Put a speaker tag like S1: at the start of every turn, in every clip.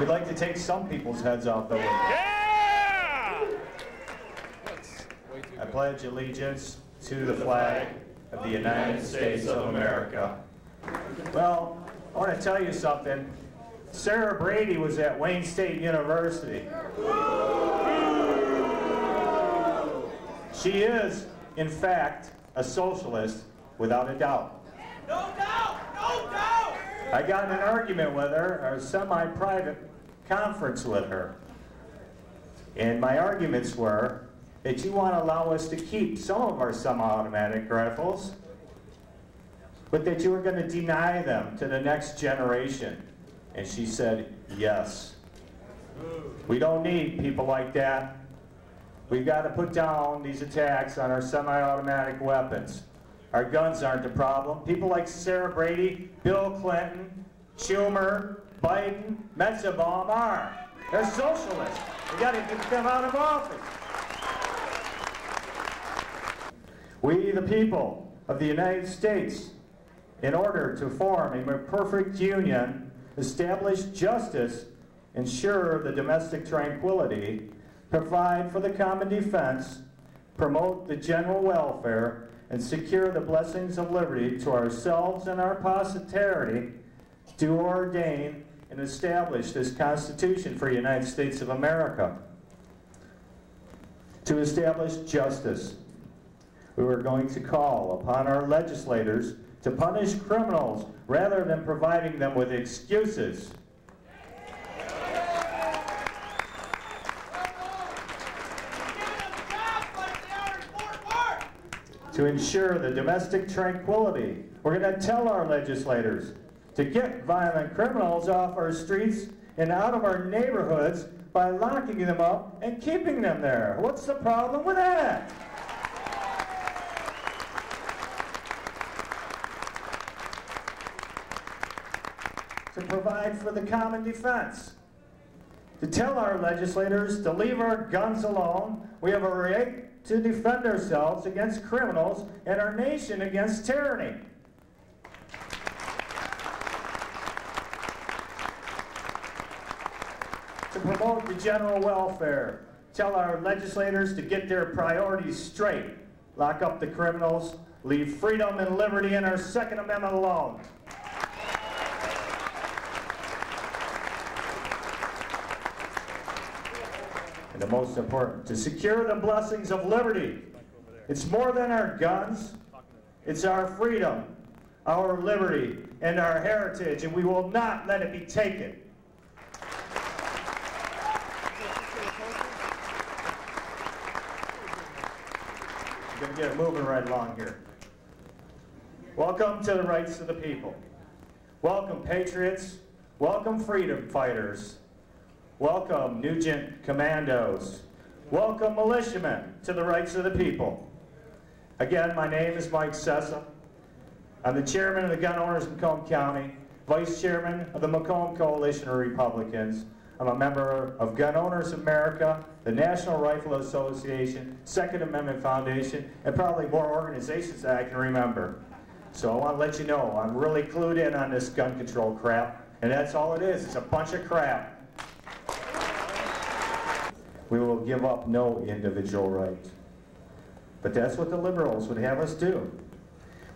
S1: We'd like to take some people's heads off the window.
S2: Yeah!
S1: I pledge allegiance to the flag of the United States of America. Well, I want to tell you something. Sarah Brady was at Wayne State University. She is, in fact, a socialist without a doubt.
S3: No doubt! No doubt!
S1: I got in an argument with her, a semi-private conference with her. And my arguments were that you want to allow us to keep some of our semi-automatic rifles, but that you were going to deny them to the next generation. And she said, yes. We don't need people like that. We've got to put down these attacks on our semi-automatic weapons. Our guns aren't the problem. People like Sarah Brady, Bill Clinton, Schumer, Biden, Metzenbaum are. They're socialists. We got to get them out of office. We, the people of the United States, in order to form a more perfect union, establish justice, ensure the domestic tranquility, provide for the common defense, promote the general welfare, and secure the blessings of liberty to ourselves and our posterity, do ordain and establish this Constitution for the United States of America. To establish justice, we were going to call upon our legislators to punish criminals rather than providing them with excuses. To ensure the domestic tranquility, we're going to tell our legislators to get violent criminals off our streets and out of our neighborhoods by locking them up and keeping them there. What's the problem with that? To provide for the common defense. To tell our legislators to leave our guns alone. We have a right to defend ourselves against criminals and our nation against tyranny. To promote the general welfare. Tell our legislators to get their priorities straight. Lock up the criminals. Leave freedom and liberty and our Second Amendment alone. And the most important, to secure the blessings of liberty. It's more than our guns. It's our freedom, our liberty, and our heritage, and we will not let it be taken. I'm going to get it moving right along here. Welcome to the rights of the people. Welcome, patriots. Welcome, freedom fighters. Welcome, Nugent Commandos. Welcome, militiamen, to the rights of the people. Again, my name is Mike Sessa. I'm the chairman of the gun owners in Macomb County, vice chairman of the Macomb Coalition of Republicans. I'm a member of Gun Owners America, the National Rifle Association, Second Amendment Foundation, and probably more organizations that I can remember. So I want to let you know, I'm really clued in on this gun control crap, and that's all it is. It's a bunch of crap. We will give up no individual right. But that's what the liberals would have us do.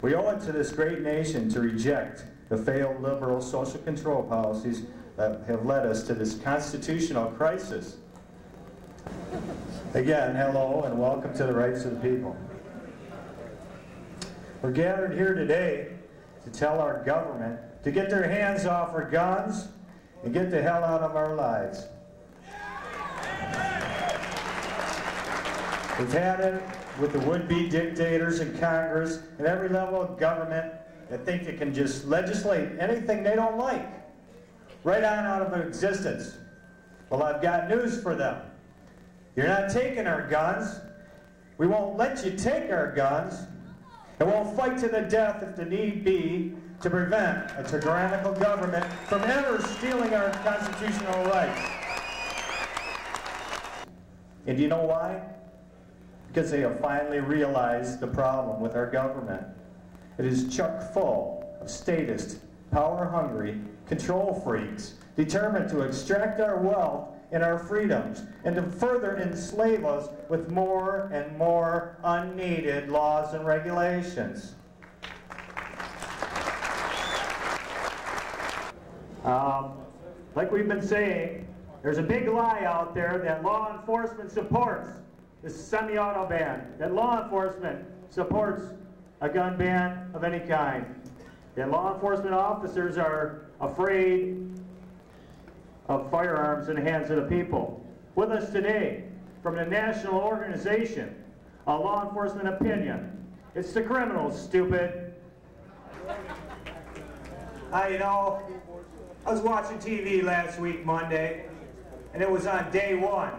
S1: We owe it to this great nation to reject the failed liberal social control policies that have led us to this constitutional crisis. Again, hello and welcome to the rights of the people. We're gathered here today to tell our government to get their hands off our guns and get the hell out of our lives. We've had it with the would-be dictators in Congress and every level of government that think they can just legislate anything they don't like, right on out of existence. Well, I've got news for them. You're not taking our guns. We won't let you take our guns. And we'll fight to the death if the need be to prevent a tyrannical government from ever stealing our constitutional rights. And do you know why? Because they have finally realized the problem with our government. It is chock full of statists power-hungry control freaks determined to extract our wealth and our freedoms and to further enslave us with more and more unneeded laws and regulations. Like we've been saying, there's a big lie out there that law enforcement supports this semi-auto ban, that law enforcement supports a gun ban of any kind, that law enforcement officers are afraid of firearms in the hands of the people. With us today, from the national organization, a law enforcement opinion. It's the criminals, stupid. You know, I was watching TV last week, Monday, and it was on day one.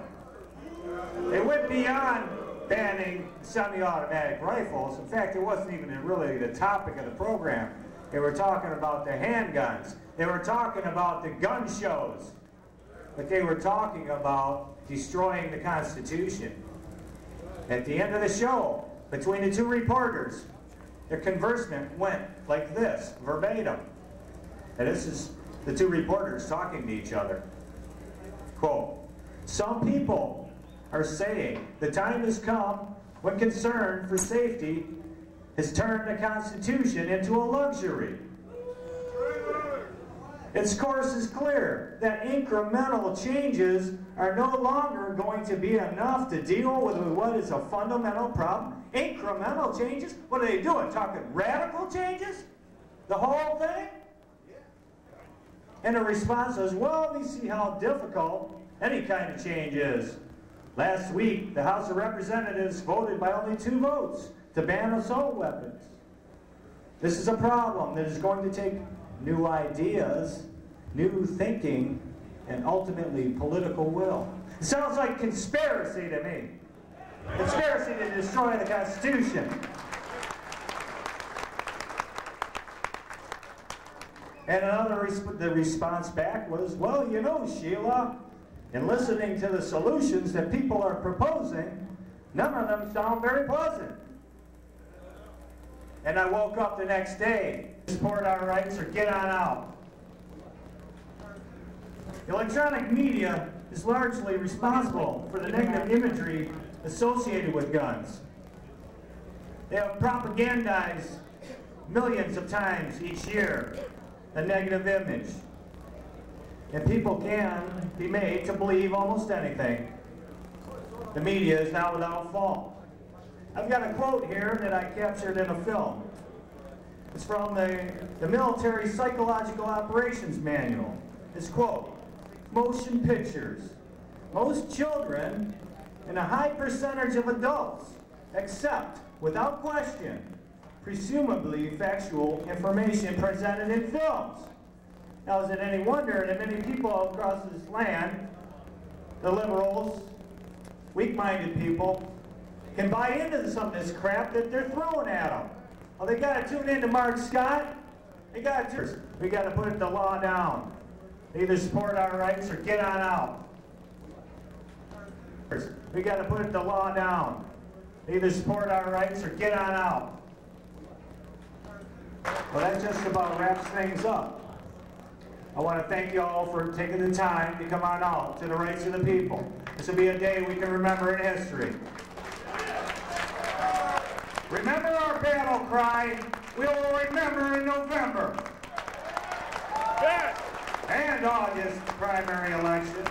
S1: They went beyond banning semi-automatic rifles. In fact, it wasn't even really the topic of the program. They were talking about the handguns. They were talking about the gun shows. But they were talking about destroying the Constitution. At the end of the show, between the two reporters, their conversation went like this, verbatim. And this is the two reporters talking to each other. Quote, "Some people are saying the time has come when concern for safety has turned the Constitution into a luxury. Its course is clear that incremental changes are no longer going to be enough to deal with what is a fundamental problem." Incremental changes? What are they doing? Talking radical changes? The whole thing? And the response was, well, we see how difficult any kind of change is. Last week, the House of Representatives voted by only 2 votes to ban assault weapons. This is a problem that is going to take new ideas, new thinking, and ultimately political will. It sounds like conspiracy to me. Conspiracy to destroy the Constitution. And the response back was, well, you know, Sheila, in listening to the solutions that people are proposing, none of them sound very pleasant. And I woke up the next day, support our rights or get on out. Electronic media is largely responsible for the negative imagery associated with guns. They have propagandized millions of times each year a negative image. And people can be made to believe almost anything. The media is now without fault. I've got a quote here that I captured in a film. It's from the Military Psychological Operations Manual. It's quote, "Motion pictures. Most children and a high percentage of adults accept, without question, presumably factual information presented in films." Now, is it any wonder that many people across this land, the liberals, weak-minded people, can buy into some of this crap that they're throwing at them? Well, they got to tune in to Mark Scott. We got to put the law down. Either support our rights or get on out. We got to put the law down. Either support our rights or get on out. Well, that just about wraps things up. I want to thank you all for taking the time to come on out to the rights of the people. This will be a day we can remember in history. Remember our battle cry, we will remember in November. And August primary elections.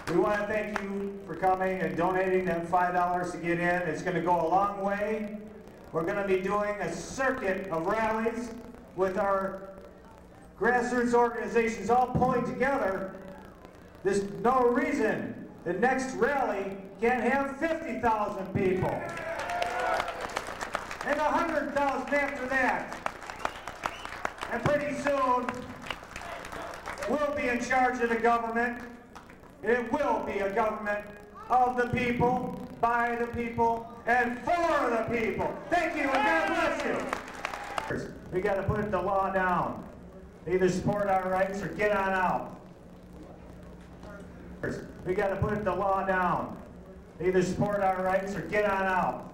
S1: We want to thank you for coming and donating that $5 to get in. It's going to go a long way. We're going to be doing a circuit of rallies with our grassroots organizations all pulling together. There's no reason the next rally can't have 50,000 people. And 100,000 after that. And pretty soon, we'll be in charge of the government. It will be a government of the people, by the people, and for the people. Thank you, and God bless you. We got to put the law down. Either support our rights or get on out. We got to put the law down. Either support our rights or get on out.